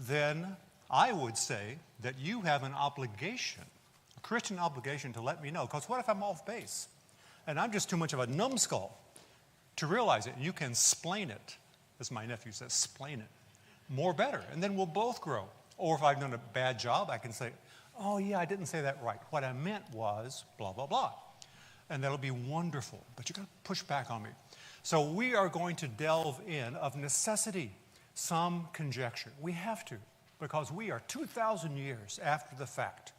then I would say that you have an obligation, a Christian obligation, to let me know. Because what if I'm off base? And I'm just too much of a numbskull to realize it. And you can splain it, as my nephew says, splain it more better. And then we'll both grow. Or if I've done a bad job, I can say, oh yeah, I didn't say that right. What I meant was blah, blah, blah. And that'll be wonderful. But you're going to push back on me. So we are going to delve in, of necessity, some conjecture. We have to, because we are 2,000 years after the fact.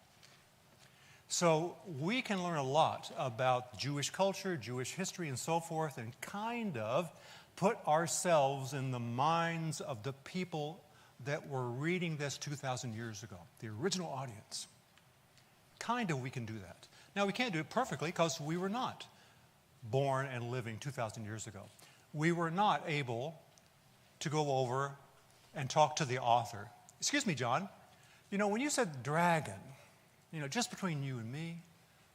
So we can learn a lot about Jewish culture, Jewish history, and so forth, and kind of put ourselves in the minds of the people that were reading this 2,000 years ago, the original audience. Kind of we can do that. Now, we can't do it perfectly because we were not born and living 2,000 years ago. We were not able to go over and talk to the author. Excuse me, John, when you said dragon, just between you and me,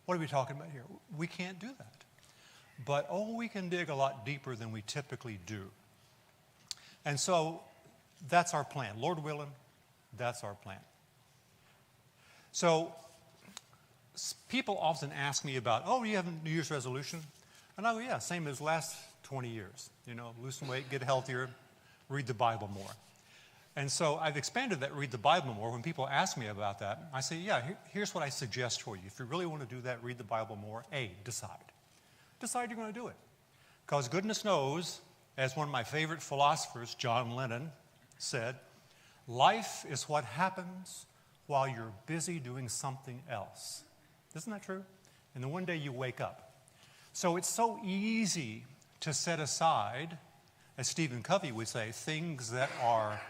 what are we talking about here? We can't do that. But, we can dig a lot deeper than we typically do. And so that's our plan. Lord willing, that's our plan. So people often ask me about, you have a New Year's resolution? And I go, yeah, same as last 20 years. Lose some weight, get healthier, read the Bible more. And so I've expanded that read the Bible more. When people ask me about that, I say, yeah, here's what I suggest for you. If you really want to do that, read the Bible more. A, decide. Decide you're going to do it. Because goodness knows, as one of my favorite philosophers, John Lennon, said, life is what happens while you're busy doing something else. Isn't that true? And then one day you wake up. So it's so easy to set aside, as Stephen Covey would say, things that are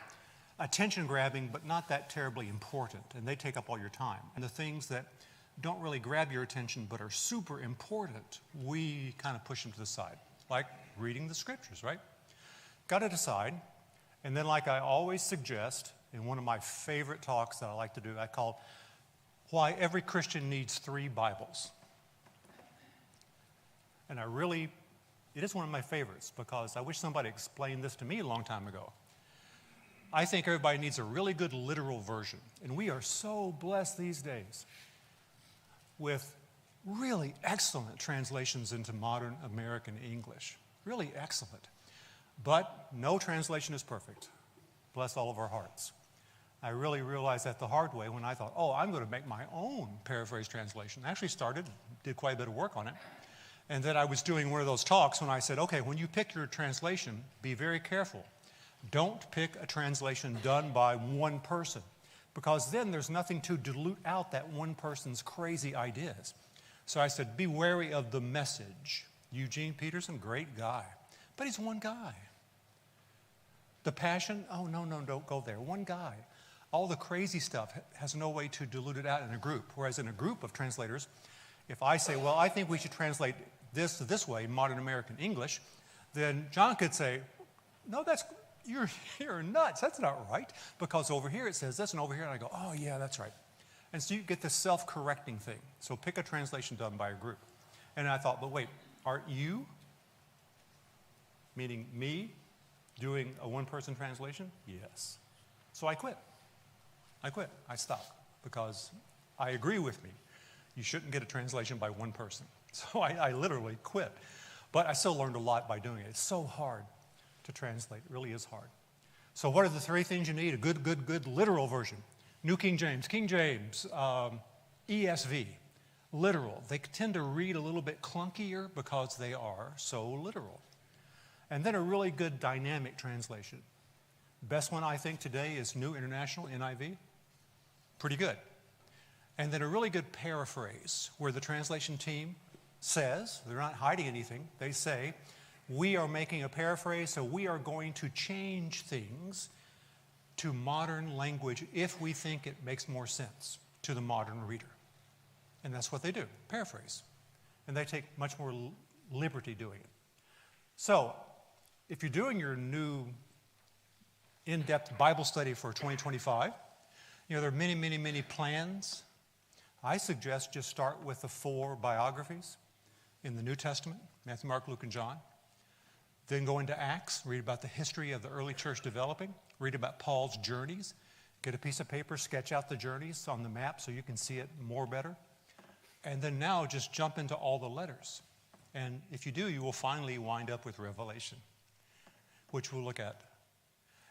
attention-grabbing but not that terribly important, and they take up all your time. And the things that don't really grab your attention but are super important, we kind of push them to the side, like reading the scriptures, right? Got to decide. And then, like I always suggest, in one of my favorite talks that I like to do, I call Why Every Christian Needs 3 Bibles. And it is one of my favorites because I wish somebody explained this to me a long time ago. I think everybody needs a really good literal version. And we are so blessed these days with really excellent translations into modern American English. Really excellent. But no translation is perfect. Bless all of our hearts. I really realized that the hard way when I thought, I'm going to make my own paraphrase translation. I actually did quite a bit of work on it. And then I was doing one of those talks when I said, okay, when you pick your translation, be very careful. Don't pick a translation done by one person, because then there's nothing to dilute out that one person's crazy ideas. So I said, be wary of the message. Eugene Peterson, great guy. But he's one guy. The Passion, no, don't go there. One guy. All the crazy stuff has no way to dilute it out in a group. Whereas in a group of translators, if I say, I think we should translate this way, modern American English, then John could say, no, you're nuts. That's not right. Because over here it says this, and over here, and I go, yeah, that's right. And so you get this self-correcting thing. So pick a translation done by a group. And I thought, but wait, aren't you, meaning me, doing a one-person translation? Yes. So I quit. I stopped because I agree with me. You shouldn't get a translation by one person. So I literally quit. But I still learned a lot by doing it. It's so hard to translate. It really is hard. So what are the 3 things you need? A good literal version. New King James, ESV, literal. They tend to read a little bit clunkier because they are so literal. And then a really good dynamic translation. Best one I think today is New International, NIV. Pretty good. And then a really good paraphrase where the translation team says, they're not hiding anything, they say, we are making a paraphrase, so we are going to change things to modern language if we think it makes more sense to the modern reader. And that's what they do, paraphrase. And they take much more liberty doing it. So, if you're doing your new in-depth Bible study for 2025, there are many plans. I suggest just start with the 4 biographies in the New Testament, Matthew, Mark, Luke, and John. Then go into Acts, read about the history of the early church developing, read about Paul's journeys, Get a piece of paper, sketch out the journeys on the map so you can see it more better. And then now just jump into all the letters. And if you do, you will finally wind up with Revelation, which we'll look at.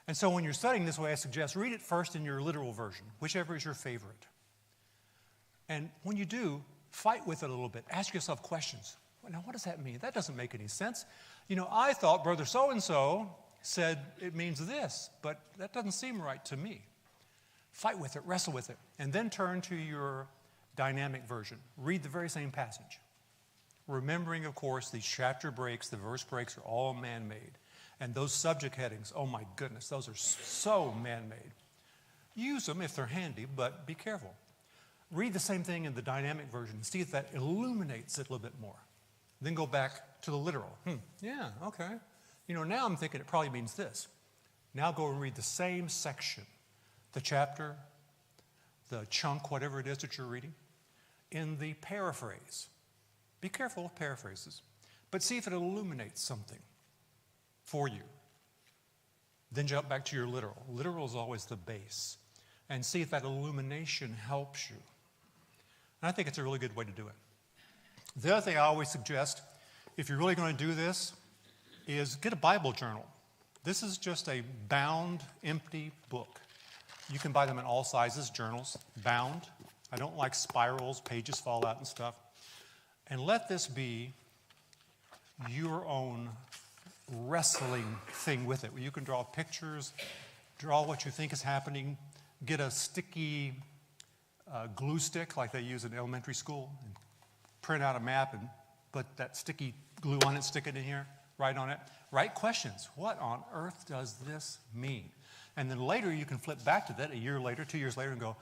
And so when you're studying this way, I suggest read it first in your literal version, whichever is your favorite. And when you do, fight with it a little bit. Ask yourself questions. Well, now, what does that mean? That doesn't make any sense. You know, I thought Brother so-and-so said it means this, but that doesn't seem right to me. Fight with it, wrestle with it, and then turn to your dynamic version. Read the very same passage. Remembering, of course, these chapter breaks, the verse breaks are all man-made. And those subject headings, oh my goodness, those are so man-made. Use them if they're handy, but be careful. Read the same thing in the dynamic version and see if that illuminates it a little bit more. Then go back to the literal. Yeah, okay. You know, now I'm thinking it probably means this. Now go and read the same section, the chapter, the chunk, whatever it is that you're reading, in the paraphrase. Be careful of paraphrases, but see if it illuminates something for you. Then jump back to your literal. Literal is always the base. And see if that illumination helps you. And I think it's a really good way to do it. The other thing I always suggest, if you're really going to do this, is get a Bible journal. This is just a bound, empty book. You can buy them in all sizes, journals, bound. I don't like spirals, pages fall out and stuff. And let this be your own wrestling thing with it, where you can draw pictures, draw what you think is happening, get a sticky glue stick like they use in elementary school, and print out a map and put that sticky glue on it, stick it in here, write on it. Write questions. What on earth does this mean? And then later you can flip back to that a year later, 2 years later, and go,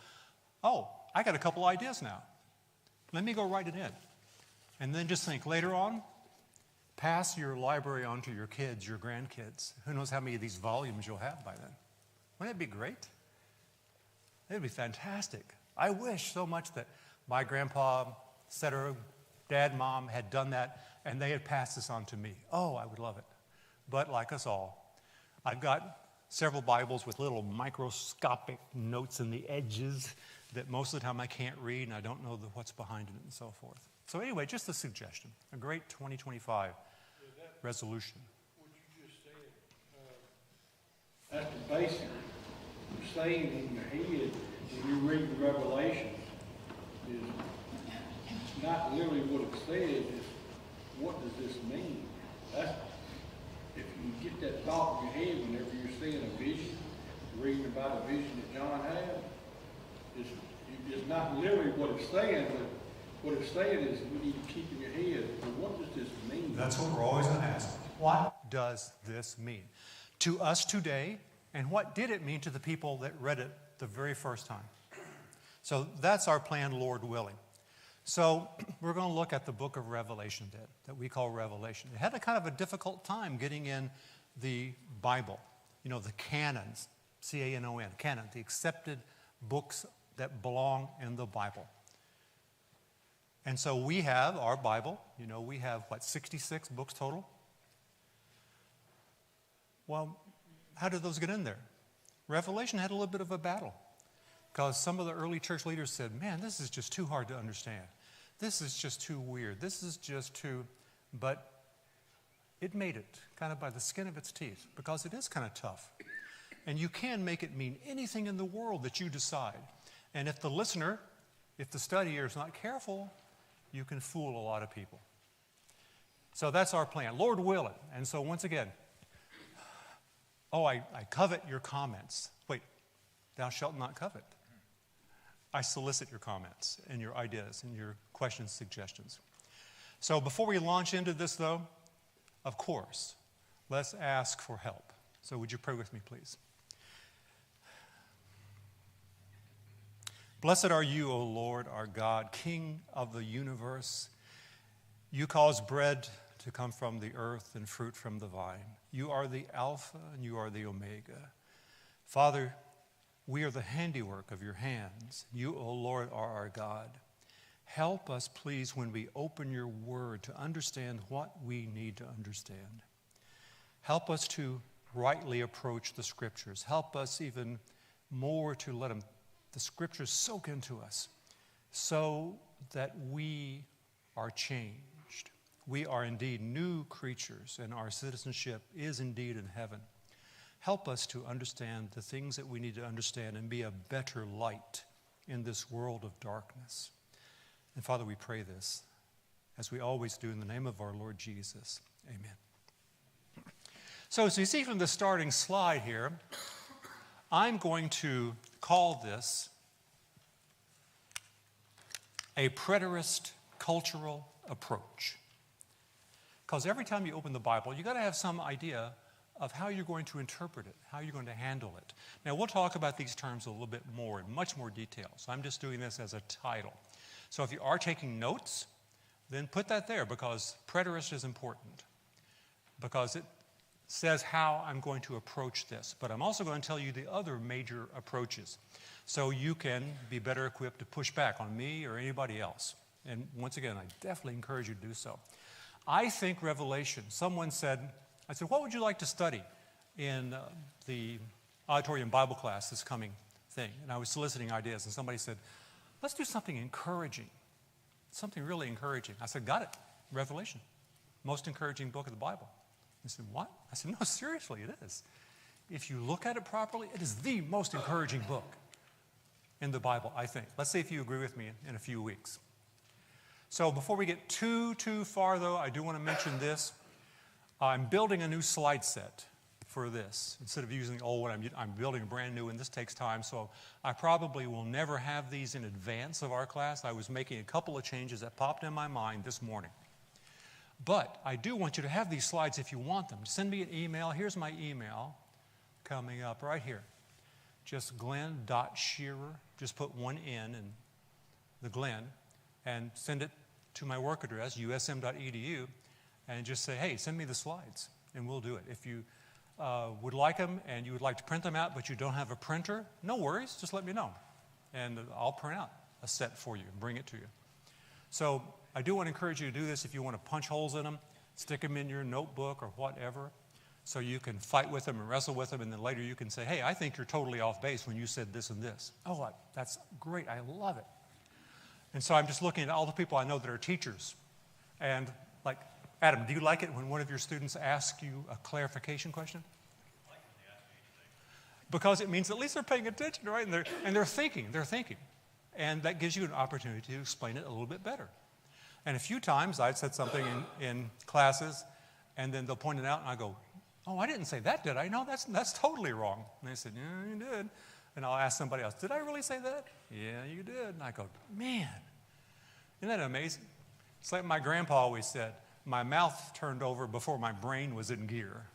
oh, I got a couple ideas now. Let me go write it in. And then just think later on, pass your library on to your kids, your grandkids. Who knows how many of these volumes you'll have by then. Wouldn't it be great? It would be fantastic. I wish so much that my grandpa, etc., dad, mom had done that, and they had passed this on to me. Oh, I would love it. But like us all, I've got several Bibles with little microscopic notes in the edges that most of the time I can't read, and I don't know what's behind it and so forth. So anyway, just a suggestion, a great 2025 resolution. What you just said, that's the basic saying in your head when you read the Revelations is not literally what it says, it's what does this mean? That's, if you get that thought in your head whenever you're seeing a vision, reading about a vision that John had, it's not literally what it's saying, but what it's saying is we need to keep in your head, well, what does this mean? That's what we're always going to ask. What does this mean to us today, and what did it mean to the people that read it the very first time? So that's our plan, Lord willing. So we're going to look at the book of Revelation that we call Revelation. It had a kind of a difficult time getting in the Bible. You know, the canons, C-A-N-O-N, canon, the accepted books that belong in the Bible. And so we have our Bible. You know, we have, 66 books total? Well, how did those get in there? Revelation had a little bit of a battle because some of the early church leaders said, man, this is just too hard to understand. This is just too weird. This is just too, but it made it kind of by the skin of its teeth because it is kind of tough. And you can make it mean anything in the world that you decide. And if the listener, if the studier is not careful, you can fool a lot of people. So that's our plan, Lord willing. And so once again, I covet your comments. Wait, thou shalt not covet. I solicit your comments and your ideas and your questions, suggestions. So before we launch into this, though, of course, let's ask for help. So would you pray with me, please? Blessed are you, O Lord, our God, King of the universe. You cause bread to come from the earth and fruit from the vine. You are the Alpha and you are the Omega. Father, we are the handiwork of your hands. You, O Lord, are our God. Help us, please, when we open your word to understand what we need to understand. Help us to rightly approach the scriptures. Help us even more to let the Scriptures soak into us so that we are changed. We are indeed new creatures, and our citizenship is indeed in heaven. Help us to understand the things that we need to understand and be a better light in this world of darkness. And Father, we pray this, as we always do, in the name of our Lord Jesus. Amen. So as you see from the starting slide here, I'm going to call this a preterist cultural approach. Because every time you open the Bible, you've got to have some idea of how you're going to interpret it, how you're going to handle it. Now, we'll talk about these terms a little bit more, in much more detail. So I'm just doing this as a title. So if you are taking notes, then put that there, because preterist is important, because it says how I'm going to approach this. But I'm also going to tell you the other major approaches, so you can be better equipped to push back on me or anybody else. And once again, I definitely encourage you to do so. I think Revelation, someone said, I said, what would you like to study in the auditorium Bible class this coming thing? And I was soliciting ideas, and somebody said, let's do something encouraging, something really encouraging. I said, got it, Revelation, most encouraging book of the Bible. He said, what? I said, no, seriously, it is. If you look at it properly, it is the most encouraging book in the Bible, I think. Let's see if you agree with me in a few weeks. So before we get too far, though, I do want to mention this. I'm building a new slide set for this. Instead of using the old one, I'm building a brand new one. This takes time, so I probably will never have these in advance of our class. I was making a couple of changes that popped in my mind this morning. But I do want you to have these slides if you want them. Send me an email. Here's my email coming up right here. Just glenn.shearer. Just put one N in the Glenn, and send it to my work address, usm.edu, and just say, hey, send me the slides, and we'll do it. If you would like them and you would like to print them out, but you don't have a printer, no worries, just let me know. And I'll print out a set for you and bring it to you. So I do want to encourage you to do this if you want to punch holes in them, stick them in your notebook or whatever, so you can fight with them and wrestle with them, and then later you can say, hey, I think you're totally off base when you said this and this. Oh, that's great, I love it. And so I'm just looking at all the people I know that are teachers. And like, Adam, do you like it when one of your students asks you a clarification question? I like when they ask me anything. Because it means at least they're paying attention, right? And they're thinking. And that gives you an opportunity to explain it a little bit better. And a few times I've said something in classes, and then they'll point it out, and I go, oh, I didn't say that, did I? No, that's totally wrong. And they said, yeah, you did. And I'll ask somebody else, did I really say that? Yeah, you did. And I go, man, isn't that amazing? It's like my grandpa always said, my mouth turned over before my brain was in gear.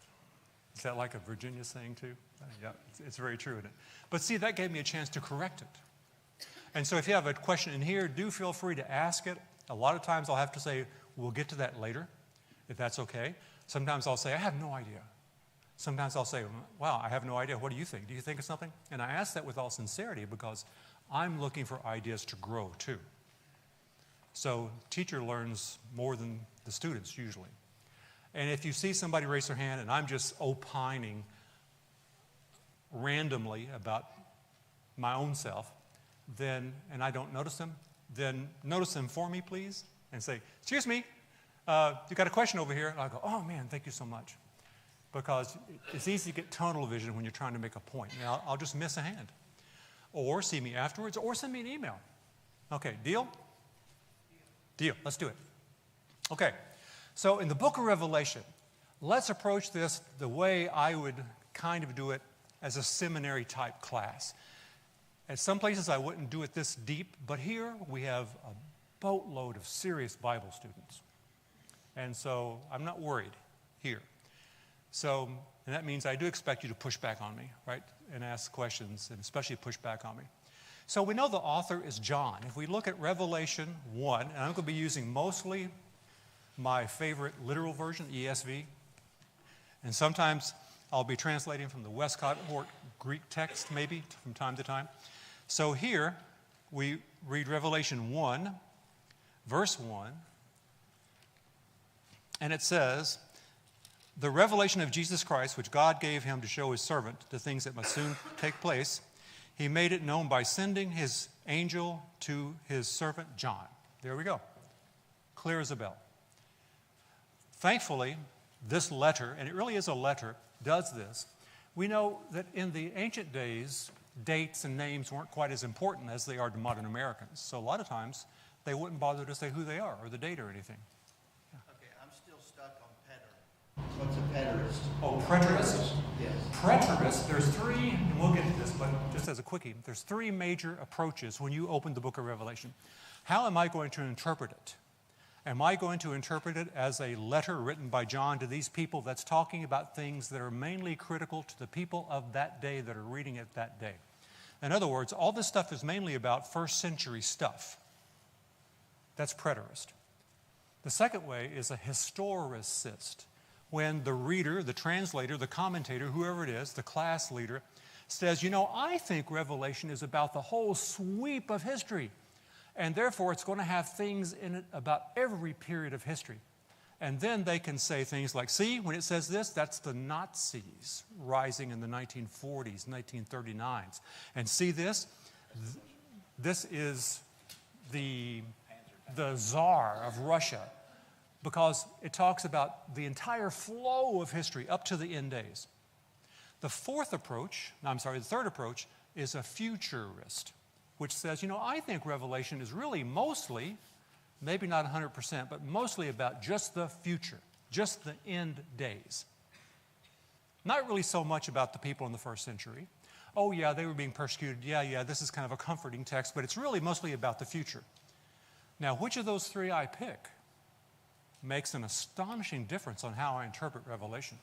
Is that like a Virginia saying too? Yeah, it's very true, isn't it? But see, that gave me a chance to correct it. And so if you have a question in here, do feel free to ask it. A lot of times I'll have to say, we'll get to that later, if that's okay. Sometimes I'll say, I have no idea. Sometimes I'll say, wow, I have no idea. What do you think? Do you think of something? And I ask that with all sincerity because I'm looking for ideas to grow too. So teacher learns more than the students usually. And if you see somebody raise their hand and I'm just opining randomly about my own self, then, and I don't notice them, then notice them for me, please, and say, excuse me, you got a question over here? And I'll go, oh man, thank you so much. Because it's easy to get tunnel vision when you're trying to make a point. Now, I'll just miss a hand. Or see me afterwards, or send me an email. Okay, deal? Deal, let's do it. Okay, so in the book of Revelation, let's approach this the way I would kind of do it as a seminary type class. At some places I wouldn't do it this deep, but here we have a boatload of serious Bible students. And so I'm not worried here. So, and that means I do expect you to push back on me, right? And ask questions, and especially push back on me. So we know the author is John. If we look at Revelation 1, and I'm going to be using mostly my favorite literal version, ESV. And sometimes I'll be translating from the Westcott Hort Greek text, maybe, from time to time. So here, we read Revelation 1, verse 1. And it says, the revelation of Jesus Christ, which God gave him to show his servant the things that must soon take place, He made it known by sending his angel to his servant John. There we go. Clear as a bell. Thankfully, this letter, and it really is a letter, does this. We know that in the ancient days, dates and names weren't quite as important as they are to modern Americans. So a lot of times, they wouldn't bother to say who they are or the date or anything. Yeah. Okay, I'm still stuck on preter. What's a preterist? Oh, preterist? Yes. Preterist, there's three, and we'll get to this, but just as a quickie, there's three major approaches when you open the book of Revelation. How am I going to interpret it? Am I going to interpret it as a letter written by John to these people that's talking about things that are mainly critical to the people of that day that are reading it that day? In other words, all this stuff is mainly about first century stuff. That's preterist. The second way is a historicist, when the reader, the translator, the commentator, whoever it is, the class leader, says, you know, I think Revelation is about the whole sweep of history. And therefore, it's going to have things in it about every period of history. And then they can say things like, see, when it says this, that's the Nazis rising in the 1940s, 1939s. And see this? This is the Tsar of Russia, because it talks about the entire flow of history up to the end days. The third approach is a futurist, which says, you know, I think Revelation is really mostly, maybe not 100%, but mostly about just the future, just the end days. Not really so much about the people in the first century. Oh, yeah, they were being persecuted. Yeah, this is kind of a comforting text, but it's really mostly about the future. Now, which of those three I pick makes an astonishing difference on how I interpret Revelation.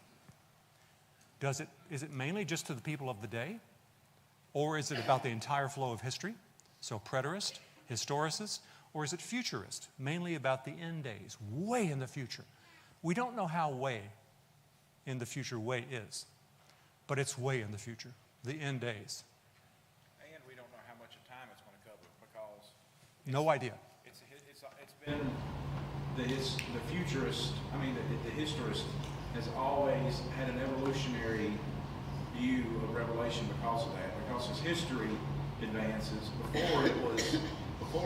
Is it mainly just to the people of the day? Or is it about the entire flow of history? So preterist, historicist, or is it futurist, mainly about the end days, way in the future? We don't know how way in the future way is, but it's way in the future, the end days. And we don't know how much of time it's going to cover because... No idea. It's been the futurist, the historist has always had an evolutionary view of Revelation because of that, because as history advances, before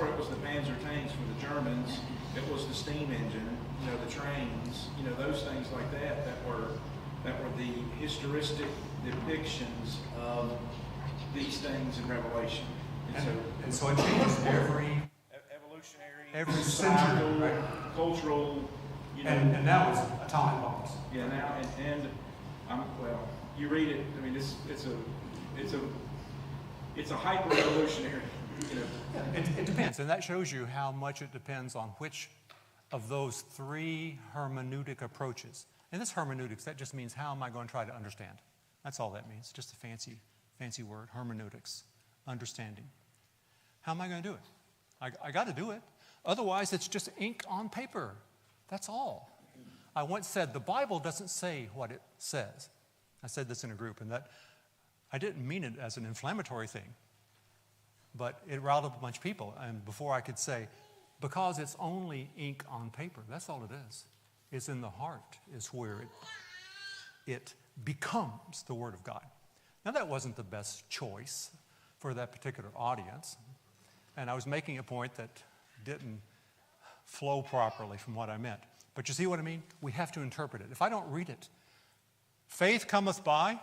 it was the Panzer tanks for the Germans, it was the steam engine, the trains, those things like that were the historistic depictions of these things in Revelation. And so it changes every century, right? Cultural, And now it's atomic bombs. Yeah, now you read it. It's a hyper revolutionary. It depends, and that shows you how much it depends on which of those three hermeneutic approaches. And this hermeneutics, that just means how am I going to try to understand? That's all that means. Just a fancy word, hermeneutics, understanding. How am I going to do it? I got to do it. Otherwise, it's just ink on paper. That's all. I once said the Bible doesn't say what it says. I said this in a group, and that I didn't mean it as an inflammatory thing, but it riled up a bunch of people. And before I could say, because it's only ink on paper, that's all it is. It's in the heart is where it becomes the Word of God. Now, that wasn't the best choice for that particular audience, and I was making a point that didn't flow properly from what I meant. But you see what I mean? We have to interpret it. If I don't read it, faith cometh by.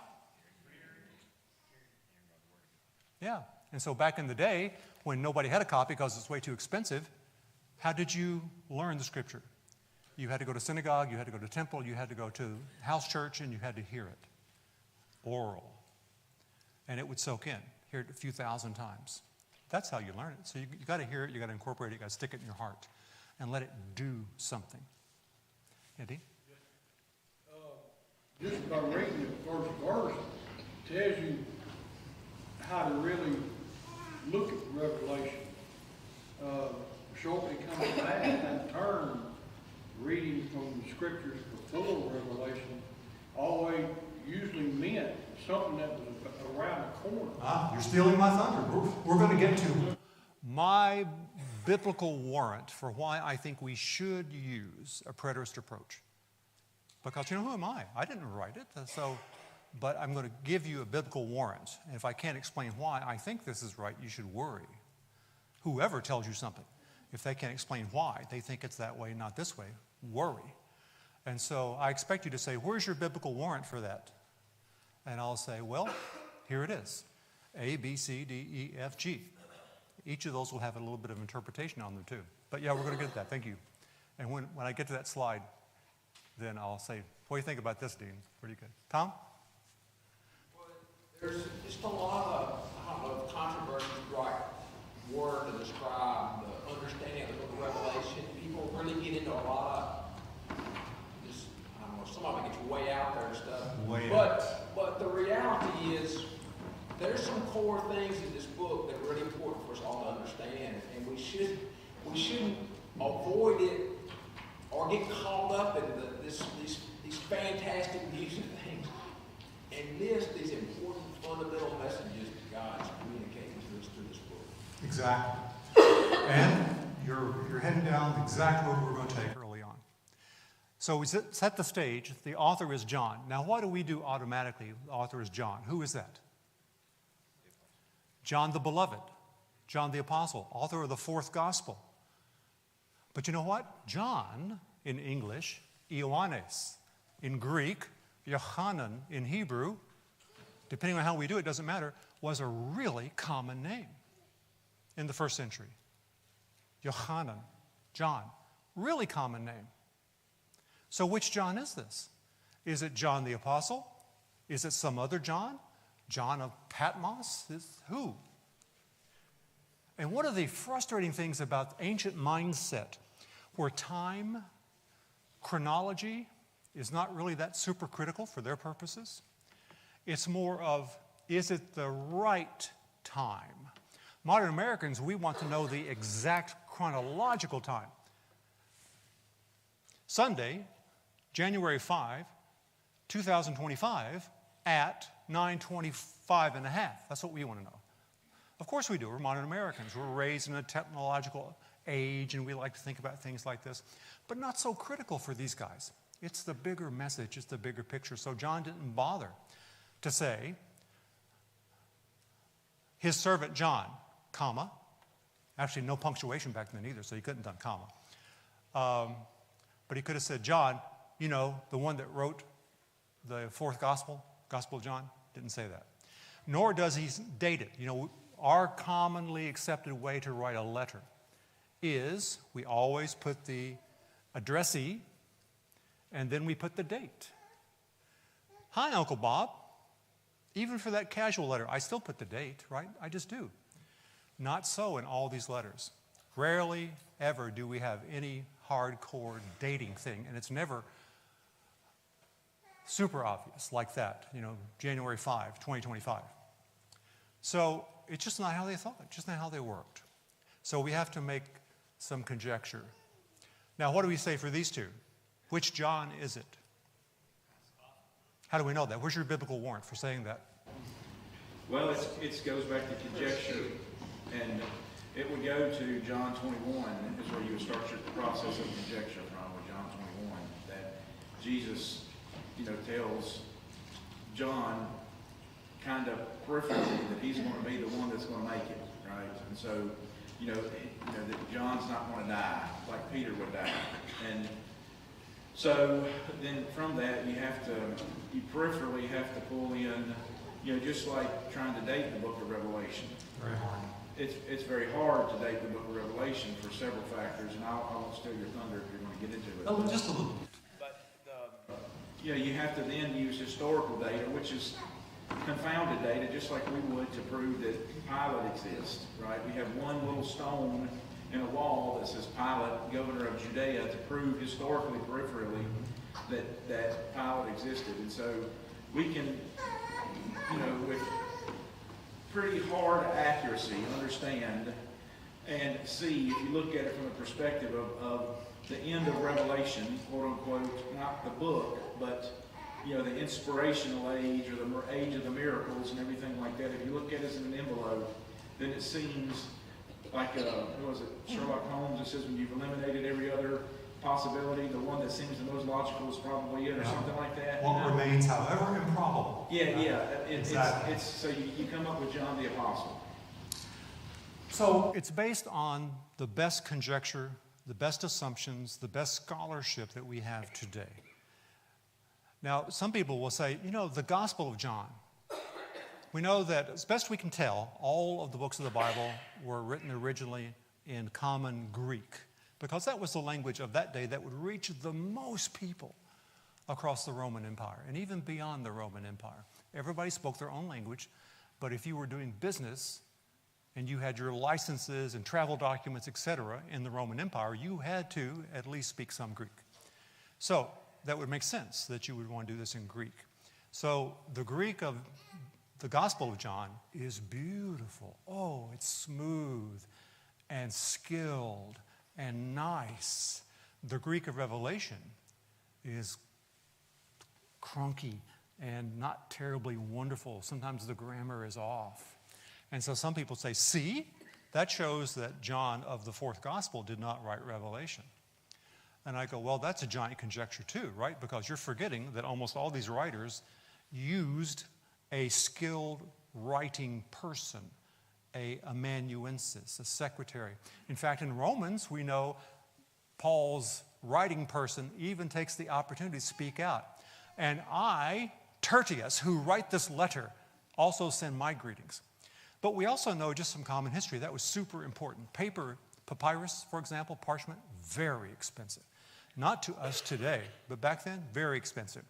Yeah. And so back in the day, when nobody had a copy because it's way too expensive, how did you learn the Scripture? You had to go to synagogue, you had to go to temple, you had to go to house church, and you had to hear it. Oral. And it would soak in. Hear it a few thousand times. That's how you learn it. So you got to hear it, you got to incorporate it, you got to stick it in your heart and let it do something. Andy? Just by reading the first verse tells you how to really look at Revelation. Shortly coming back and turn, reading from the scriptures before Revelation, always usually meant something that was around the corner. You're stealing my thunder. We're going to get to my biblical warrant for why I think we should use a preterist approach. Because, who am I? I didn't write it. So but I'm going to give you a biblical warrant. And if I can't explain why I think this is right, you should worry. Whoever tells you something, if they can't explain why they think it's that way, not this way, worry. And so I expect you to say, where's your biblical warrant for that? And I'll say, well, here it is. A, B, C, D, E, F, G. Each of those will have a little bit of interpretation on them too. But yeah, we're going to get to that. Thank you. And when I get to that slide, then I'll say, what do you think about this, Dean? Pretty good. Tom? Well, there's just a lot of controversy, right word to describe the understanding of the book of Revelation. People really get into a lot of just, I don't know, some of it gets way out there and stuff. But the reality is, there's some core things in this book that are really important for us all to understand, and we shouldn't avoid it or get caught up in these fantastic views of things and miss these important fundamental messages that God's communicating to us through this book. Exactly. And you're heading down the exact road we're going to take early on. So we set the stage. The author is John. Now, what do we do automatically? The author is John. Who is that? John the Beloved. John the Apostle, author of the fourth gospel. But you know what? John, in English, Ioannes. In Greek, Yohanan. In Hebrew, depending on how we do it, doesn't matter, was a really common name in the first century. Yohanan, John, really common name. So which John is this? Is it John the Apostle? Is it some other John? John of Patmos? Who? And one of the frustrating things about ancient mindset, where time, chronology is not really that super critical for their purposes, it's more of, is it the right time? Modern Americans, we want to know the exact chronological time. Sunday, January 5, 2025, at 9:25 and a half. That's what we want to know. Of course we do. We're modern Americans. We're raised in a technological age, and we like to think about things like this. But not so critical for these guys. It's the bigger message. It's the bigger picture. So John didn't bother to say, his servant John, comma. Actually, no punctuation back then either, so he couldn't have done comma. But he could have said, John, you know, the one that wrote the fourth gospel, Gospel of John, didn't say that. Nor does he date it. You know, our commonly accepted way to write a letter is we always put the addressee and then we put the date. Hi, Uncle Bob. Even for that casual letter, I still put the date, right? I just do. Not so in all these letters. Rarely ever do we have any hardcore dating thing, and it's never super obvious like that, you know, January 5, 2025. So it's just not how they thought, just not how they worked. So we have to make some conjecture. Now, what do we say for these two? Which John is it? How do we know that? Where's your biblical warrant for saying that? Well, it goes back to conjecture, and it would go to John 21, is where you would start your process of conjecture from, with John 21, that Jesus, you know, tells John kind of peripherally that he's going to be the one that's going to make it, right? And so, you know that John's not going to die like Peter would die. And so then from that, you peripherally have to pull in, you know, just like trying to date the book of Revelation. Very hard. It's very hard to date the book of Revelation for several factors, and I won't steal your thunder if you're going to get into it. Oh, just a little. Yeah, you have to then use historical data, which is confounded data, just like we would to prove that Pilate exists, right? We have one little stone in a wall that says Pilate, governor of Judea, to prove historically, peripherally, that Pilate existed. And so we can, you know, with pretty hard accuracy, understand and see, if you look at it from the perspective of the end of Revelation, quote unquote, not the book, but, you know, the inspirational age or the age of the miracles and everything like that. If you look at it as an envelope, then it seems like, what was it, Sherlock Holmes, it says when you've eliminated every other possibility. The one that seems the most logical is probably it, or something like that. What remains, however improbable. Exactly. It's so you come up with John the Apostle. So it's based on the best conjecture, the best assumptions, the best scholarship that we have today. Now, some people will say, the Gospel of John, we know that, as best we can tell, all of the books of the Bible were written originally in common Greek, because that was the language of that day that would reach the most people across the Roman Empire and even beyond the Roman Empire. Everybody spoke their own language, but if you were doing business and you had your licenses and travel documents, etc., in the Roman Empire, you had to at least speak some Greek. So that would make sense that you would want to do this in Greek. So the Greek of the Gospel of John is beautiful. Oh, it's smooth and skilled and nice. The Greek of Revelation is crunky and not terribly wonderful. Sometimes the grammar is off. And so some people say, see, that shows that John of the fourth gospel did not write Revelation. And I go, well, that's a giant conjecture too, right? Because you're forgetting that almost all these writers used a skilled writing person, a amanuensis, a secretary. In fact, in Romans, we know Paul's writing person even takes the opportunity to speak out. And I, Tertius, who write this letter, also send my greetings. But we also know just some common history. That was super important. Paper, papyrus, for example, parchment, very expensive. Not to us today, but back then, very expensive.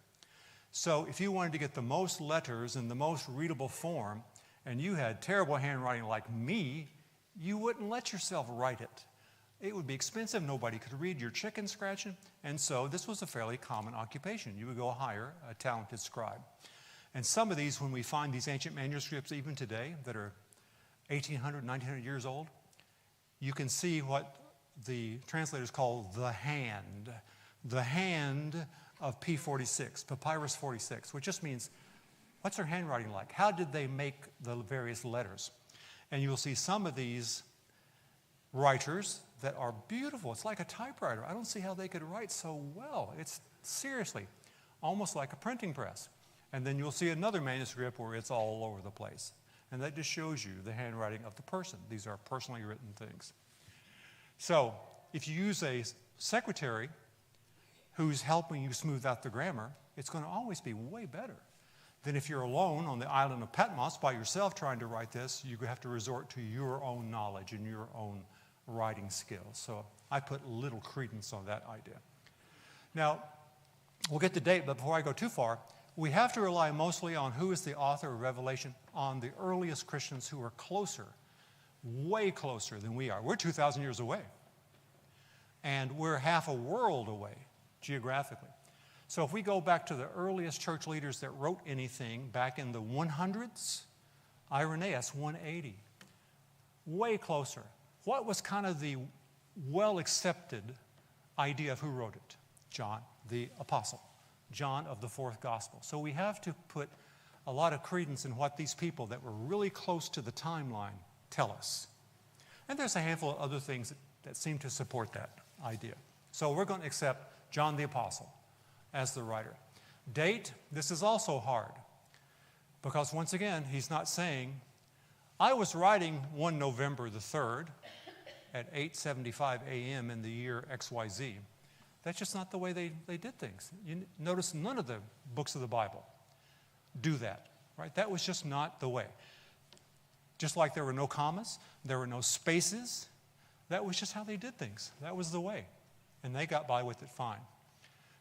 So if you wanted to get the most letters in the most readable form, and you had terrible handwriting like me, you wouldn't let yourself write it. It would be expensive. Nobody could read your chicken scratching. And so this was a fairly common occupation. You would go hire a talented scribe. And some of these, when we find these ancient manuscripts even today that are 1,800, 1,900 years old, you can see what the translators call the hand of P46, Papyrus 46, which just means, what's their handwriting like? How did they make the various letters? And you'll see some of these writers that are beautiful. It's like a typewriter. I don't see how they could write so well. It's seriously almost like a printing press. And then you'll see another manuscript where it's all over the place. And that just shows you the handwriting of the person. These are personally written things. So if you use a secretary who's helping you smooth out the grammar, it's going to always be way better than if you're alone on the island of Patmos by yourself trying to write this. You have to resort to your own knowledge and your own writing skills. So I put little credence on that idea. Now, we'll get the date, but before I go too far, we have to rely mostly on who is the author of Revelation, on the earliest Christians who are closer, way closer than we are. We're 2,000 years away, and we're half a world away geographically. So if we go back to the earliest church leaders that wrote anything back in the 100s, Irenaeus, 180, way closer. What was kind of the well-accepted idea of who wrote it? John, the apostle. John of the fourth gospel. So we have to put a lot of credence in what these people that were really close to the timeline tell us. And there's a handful of other things that seem to support that idea. So we're going to accept John the apostle as the writer. Date, this is also hard, because once again, he's not saying, I was writing 1 November the 3rd at 8:75 a.m. in the year XYZ. That's just not the way they did things. You notice none of the books of the Bible do that, right? That was just not the way. Just like there were no commas, there were no spaces. That was just how they did things. That was the way. And they got by with it fine.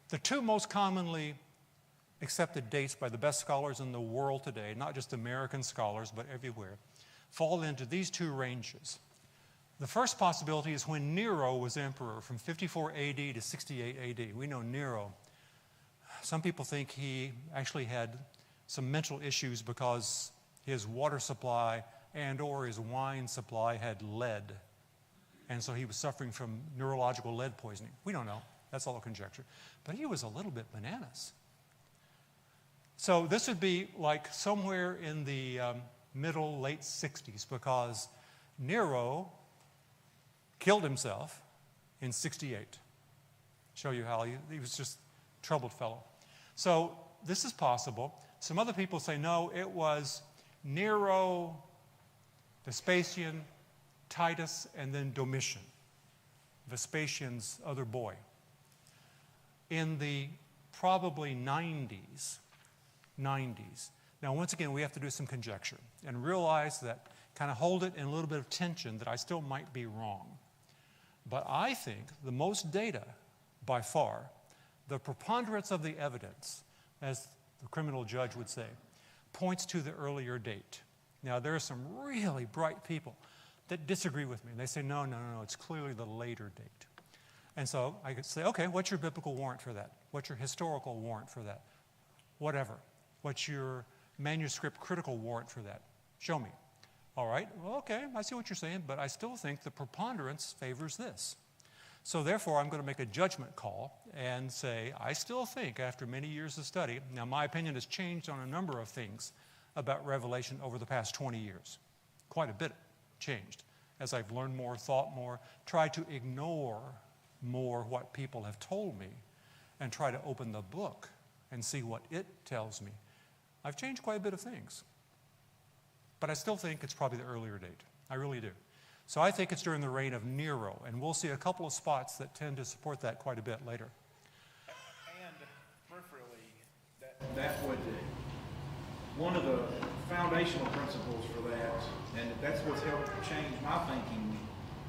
The two most commonly accepted dates by the best scholars in the world today, not just American scholars, but everywhere, fall into these two ranges. The first possibility is when Nero was emperor from 54 AD to 68 AD. We know Nero. Some people think he actually had some mental issues because his water supply and or his wine supply had lead. And so he was suffering from neurological lead poisoning. We don't know. That's all a conjecture. But he was a little bit bananas. So this would be like somewhere in the middle, late 60s, because Nero killed himself in 68. Show you how he was just a troubled fellow. So this is possible. Some other people say, no, it was Nero, Vespasian, Titus, and then Domitian, Vespasian's other boy. In the probably 90s. Now, once again, we have to do some conjecture and realize that, kind of hold it in a little bit of tension, that I still might be wrong. But I think the most data, by far, the preponderance of the evidence, as the criminal judge would say, points to the earlier date. Now, there are some really bright people that disagree with me. And they say, no, it's clearly the later date. And so I could say, okay, what's your biblical warrant for that? What's your historical warrant for that? Whatever. What's your manuscript critical warrant for that? Show me. All right, well, okay, I see what you're saying, but I still think the preponderance favors this. So therefore, I'm going to make a judgment call and say, I still think, after many years of study, now my opinion has changed on a number of things about Revelation over the past 20 years. Quite a bit changed. As I've learned more, thought more, tried to ignore more what people have told me and try to open the book and see what it tells me. I've changed quite a bit of things. But I still think it's probably the earlier date. I really do. So I think it's during the reign of Nero, and we'll see a couple of spots that tend to support that quite a bit later. And peripherally, that would, one of the foundational principles for that, and that's what's helped change my thinking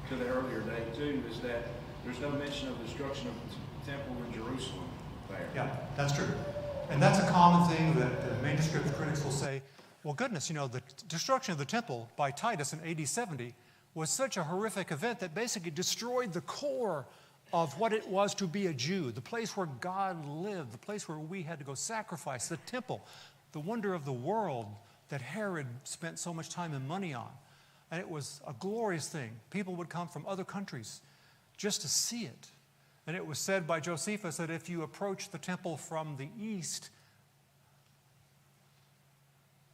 to the earlier date too, is that there's no mention of the destruction of the temple in Jerusalem there. Yeah, that's true. And that's a common thing that the manuscript critics will say, well, goodness, the destruction of the temple by Titus in AD 70 was such a horrific event that basically destroyed the core of what it was to be a Jew, the place where God lived, the place where we had to go sacrifice, the temple, the wonder of the world that Herod spent so much time and money on. And it was a glorious thing. People would come from other countries just to see it. And it was said by Josephus that if you approach the temple from the east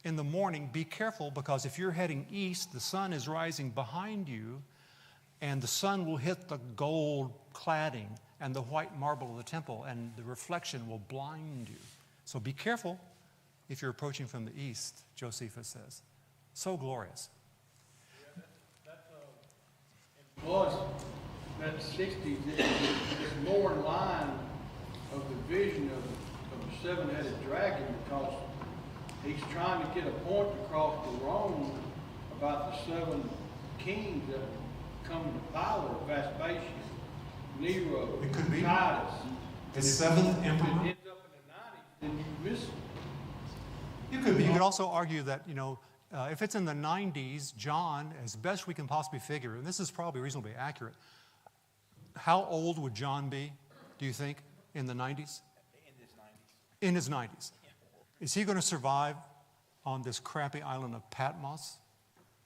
in the morning, be careful, because if you're heading east, the sun is rising behind you, and the sun will hit the gold cladding and the white marble of the temple, and the reflection will blind you. So be careful if you're approaching from the east, Josephus says. So glorious. Plus, that 60s is more in line of the vision of the seven-headed dragon, because he's trying to get a point across to Rome about the seven kings that come to power: Vespasian, Nero, It could be. Titus. The seventh emperor. If it ends up in the 90s, then you miss it. You could be. You could also argue that, if it's in the 90s, John, as best we can possibly figure, and this is probably reasonably accurate, how old would John be, do you think, in the 90s? In his 90s. Is he going to survive on this crappy island of Patmos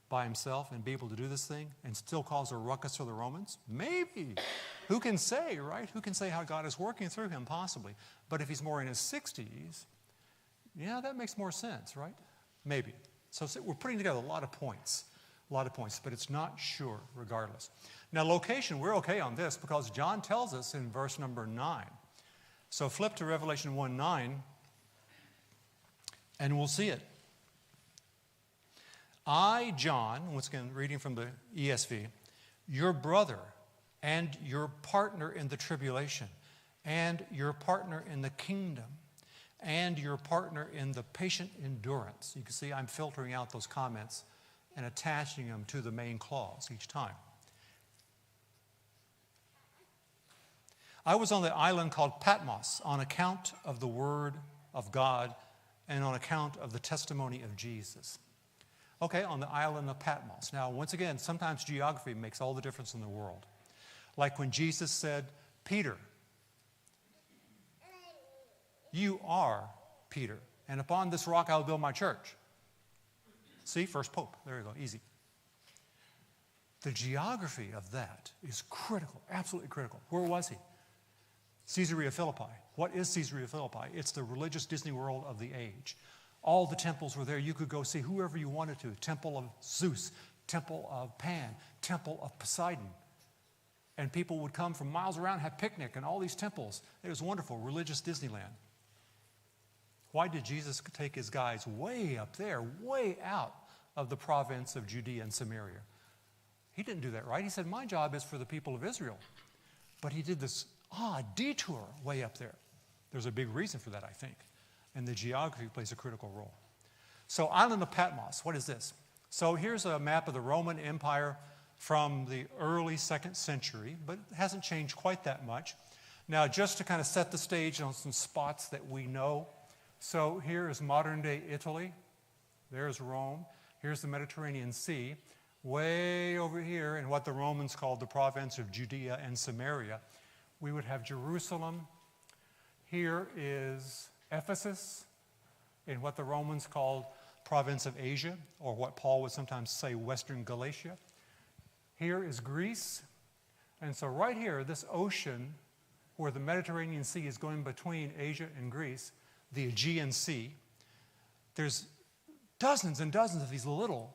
by himself and be able to do this thing and still cause a ruckus for the Romans? Maybe. Who can say, right? Who can say how God is working through him, possibly? But if he's more in his 60s, yeah, that makes more sense, right? Maybe. So we're putting together a lot of points, but it's not sure regardless. Now, location, we're okay on this because John tells us in verse number 9. So flip to Revelation 1:9, and we'll see it. I, John, once again reading from the ESV, your brother and your partner in the tribulation, and your partner in the kingdom, and your partner in the patient endurance. You can see I'm filtering out those comments and attaching them to the main clause each time. I was on the island called Patmos on account of the word of God and on account of the testimony of Jesus. Okay, on the island of Patmos. Now, once again, sometimes geography makes all the difference in the world. Like when Jesus said, Peter, you are Peter, and upon this rock I will build my church. See, first pope. There you go, easy. The geography of that is critical, absolutely critical. Where was he? Caesarea Philippi. What is Caesarea Philippi? It's the religious Disney World of the age. All the temples were there. You could go see whoever you wanted to. Temple of Zeus, Temple of Pan, Temple of Poseidon. And people would come from miles around, have picnic and all these temples. It was wonderful, religious Disneyland. Why did Jesus take his guys way up there, way out of the province of Judea and Samaria? He didn't do that, right? He said, my job is for the people of Israel. But he did this odd detour way up there. There's a big reason for that, I think. And the geography plays a critical role. So, island of Patmos, what is this? So here's a map of the Roman Empire from the early 2nd century, but it hasn't changed quite that much. Now, just to kind of set the stage on some spots that we know. So here is modern-day Italy. There's Rome. Here's the Mediterranean Sea. Way over here in what the Romans called the province of Judea and Samaria, we would have Jerusalem. Here is Ephesus in what the Romans called province of Asia, or what Paul would sometimes say Western Galatia. Here is Greece. And so right here, this ocean where the Mediterranean Sea is going between Asia and Greece, the Aegean Sea, there's dozens and dozens of these little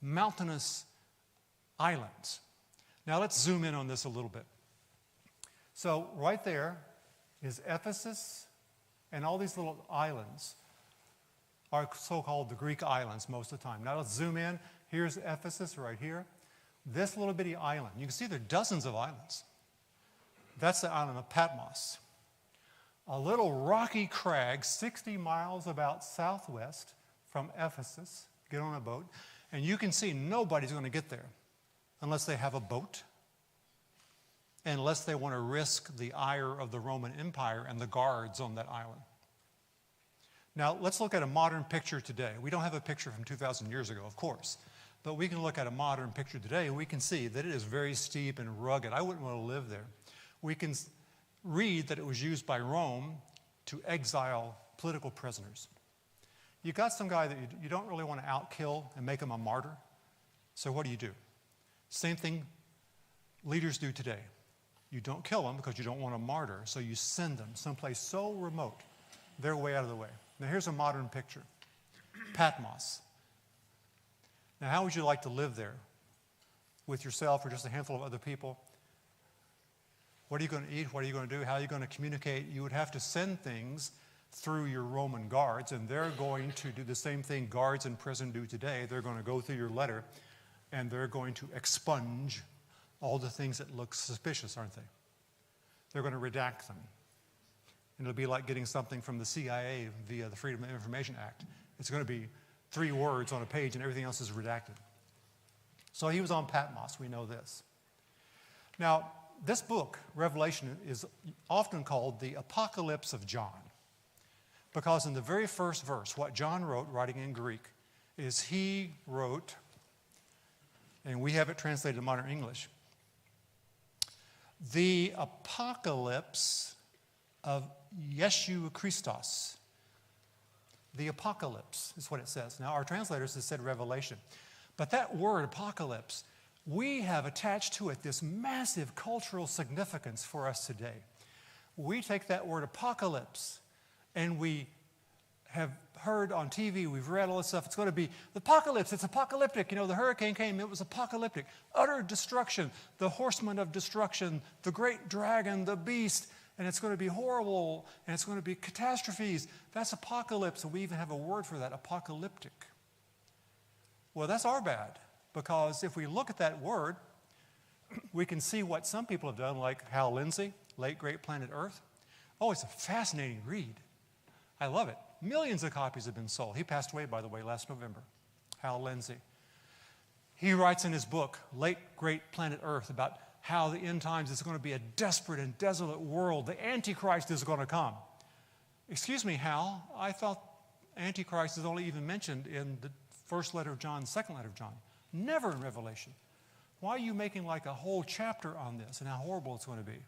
mountainous islands. Now let's zoom in on this a little bit. So right there is Ephesus, and all these little islands are so-called the Greek islands most of the time. Now let's zoom in. Here's Ephesus right here. This little bitty island, you can see there are dozens of islands. That's the island of Patmos. A little rocky crag 60 miles about southwest from Ephesus. Get on a boat, and you can see nobody's going to get there unless they have a boat, unless they want to risk the ire of the Roman Empire and the guards on that island. Now, let's look at a modern picture today. We don't have a picture from 2,000 years ago, of course, but we can look at a modern picture today, and we can see that it is very steep and rugged. I wouldn't want to live there. We can read that it was used by Rome to exile political prisoners. You got some guy that you don't really want to outkill and make him a martyr, so what do? Same thing leaders do today. You don't kill them because you don't want a martyr, so you send them someplace so remote, they're way out of the way. Now here's a modern picture. Patmos. Now how would you like to live there? With yourself or just a handful of other people? What are you going to eat? What are you going to do? How are you going to communicate? You would have to send things through your Roman guards, and they're going to do the same thing guards in prison do today. They're going to go through your letter, and they're going to expunge all the things that look suspicious, aren't they? They're going to redact them. And it'll be like getting something from the CIA via the Freedom of Information Act. It's going to be 3 words on a page, and everything else is redacted. So he was on Patmos. We know this. Now, this book, Revelation, is often called the Apocalypse of John, because in the very first verse, what John wrote, writing in Greek, is he wrote, and we have it translated in modern English, the apocalypse of Yeshua Christos. The apocalypse is what it says. Now, our translators have said revelation. But that word, apocalypse, we have attached to it this massive cultural significance for us today. We take that word apocalypse, and we have heard on TV, we've read all this stuff, it's going to be the apocalypse, it's apocalyptic. You know, the hurricane came, it was apocalyptic. Utter destruction, the horseman of destruction, the great dragon, the beast, and it's going to be horrible, and it's going to be catastrophes. That's apocalypse, and we even have a word for that, apocalyptic. Well, that's our bad, because if we look at that word, we can see what some people have done, like Hal Lindsey, late great Planet Earth. Oh, it's a fascinating read. I love it. Millions of copies have been sold. He passed away, by the way, last November. Hal Lindsey. He writes in his book, Late Great Planet Earth, about how the end times is going to be a desperate and desolate world. The Antichrist is going to come. Excuse me, Hal, I thought Antichrist is only even mentioned in the first letter of John, second letter of John. Never in Revelation. Why are you making like a whole chapter on this and how horrible it's going to be?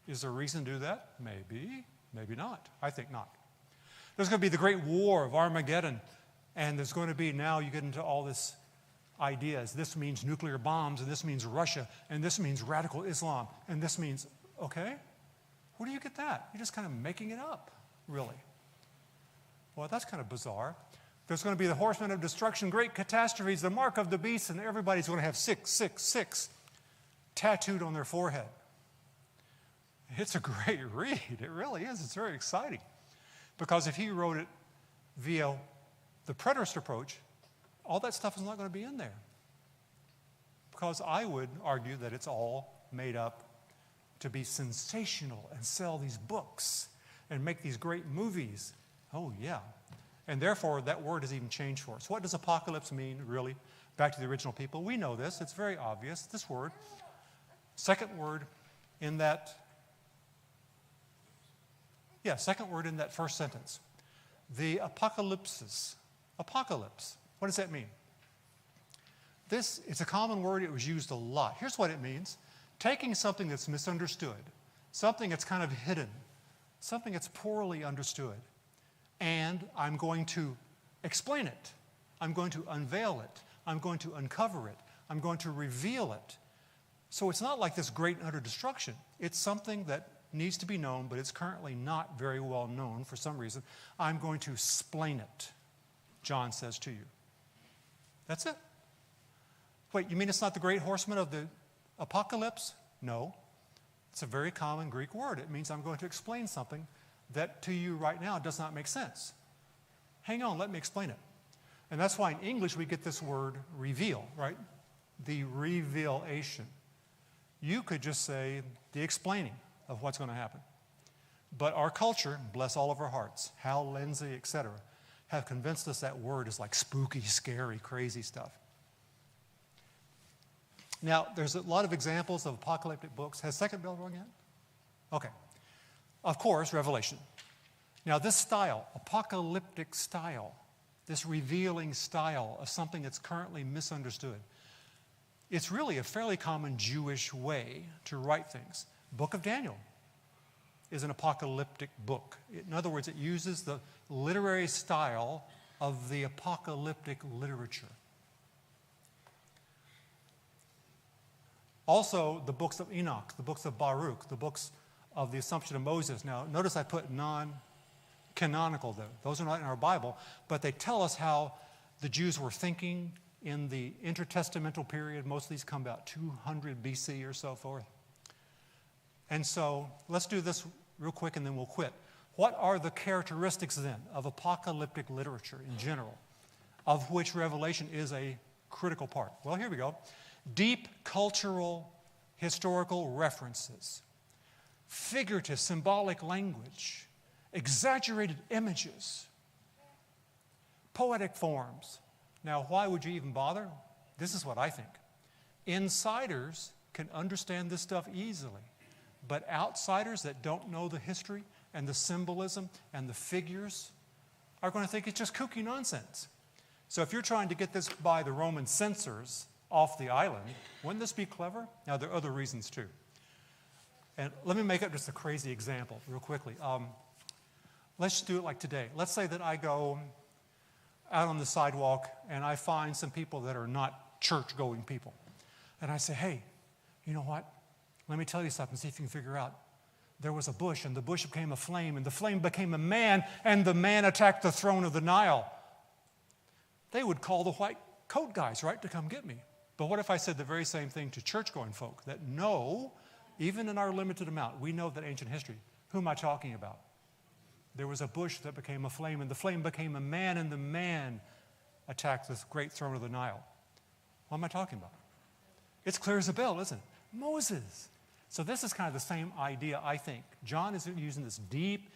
Is there a reason to do that? Maybe, maybe not. I think not. There's going to be the great war of Armageddon, and there's going to be, now you get into all this ideas. This means nuclear bombs, and this means Russia, and this means radical Islam, and this means, okay, where do you get that? You're just kind of making it up, really. Well, that's kind of bizarre. There's going to be the horsemen of destruction, great catastrophes, the mark of the beast, and everybody's going to have 666. tattooed on their forehead. It's a great read. It really is. It's very exciting. Because if he wrote it via the preterist approach, all that stuff is not going to be in there. Because I would argue that it's all made up to be sensational and sell these books and make these great movies. Oh, yeah. And therefore, that word has even changed for us. What does apocalypse mean, really? Back to the original people. We know this. It's very obvious. This word. Second word in that first sentence. The apocalypsis. Apocalypse. What does that mean? It's a common word. It was used a lot. Here's what it means. Taking something that's misunderstood, something that's kind of hidden, something that's poorly understood, and I'm going to explain it. I'm going to unveil it. I'm going to uncover it. I'm going to reveal it. So it's not like this great and utter destruction. It's something that needs to be known, but it's currently not very well known for some reason. I'm going to explain it, John says to you. That's it. Wait, you mean it's not the great horseman of the apocalypse? No. It's a very common Greek word. It means I'm going to explain something that to you right now does not make sense. Hang on, let me explain it. And that's why in English we get this word reveal, right? The revelation. You could just say the explaining of what's going to happen. But our culture, bless all of our hearts, Hal Lindsey, etc., have convinced us that word is like spooky, scary, crazy stuff. Now, there's a lot of examples of apocalyptic books. Has second bell rung yet? Okay. Of course, Revelation. Now, this style, apocalyptic style, this revealing style of something that's currently misunderstood, it's really a fairly common Jewish way to write things. Book of Daniel is an apocalyptic book. In other words, it uses the literary style of the apocalyptic literature. Also, the books of Enoch, the books of Baruch, the books of the Assumption of Moses. Now, notice I put non-canonical there. Those are not in our Bible, but they tell us how the Jews were thinking in the intertestamental period. Most of these come about 200 BC or so forth. And so, let's do this real quick and then we'll quit. What are the characteristics then of apocalyptic literature in general, of which Revelation is a critical part? Well, here we go. Deep cultural, historical references, figurative, symbolic language, exaggerated images, poetic forms. Now, why would you even bother? This is what I think. Insiders can understand this stuff easily, but outsiders that don't know the history and the symbolism and the figures are going to think it's just kooky nonsense. So if you're trying to get this by the Roman censors off the island, wouldn't this be clever? Now, there are other reasons too. And let me make up just a crazy example real quickly. Let's do it like today. Let's say that I go out on the sidewalk and I find some people that are not church-going people. And I say, hey, you know what? Let me tell you something, see if you can figure out. There was a bush, and the bush became a flame, and the flame became a man, and the man attacked the throne of the Nile. They would call the white coat guys, right, to come get me. But what if I said the very same thing to church-going folk, that no, even in our limited amount, we know that ancient history. Who am I talking about? There was a bush that became a flame, and the flame became a man, and the man attacked the great throne of the Nile. What am I talking about? It's clear as a bell, isn't it? Moses. So this is kind of the same idea, I think. John is using this deep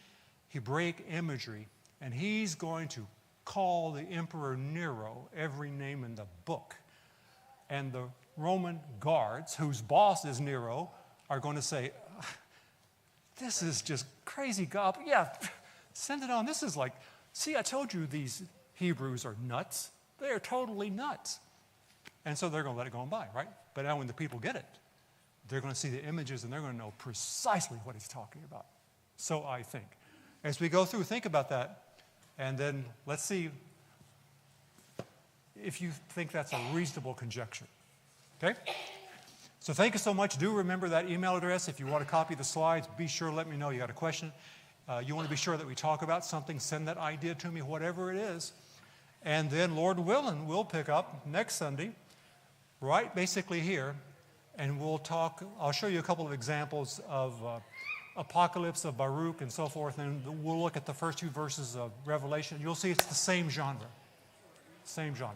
Hebraic imagery, and he's going to call the Emperor Nero every name in the book. And the Roman guards, whose boss is Nero, are going to say, this is just crazy gob. Yeah, send it on. This is like, see, I told you these Hebrews are nuts. They are totally nuts. And so they're going to let it go on by, right? But now when the people get it, they're going to see the images and they're going to know precisely what he's talking about. So I think. As we go through, think about that, and then let's see if you think that's a reasonable conjecture. Okay? So thank you so much. Do remember that email address. If you want to copy the slides, be sure to let me know you got a question. You want to be sure that we talk about something, send that idea to me, whatever it is. And then, Lord willing, we'll pick up next Sunday, right basically here, and we'll talk, I'll show you a couple of examples of Apocalypse, of Baruch, and so forth, and we'll look at the first 2 verses of Revelation. You'll see it's the same genre. Same genre.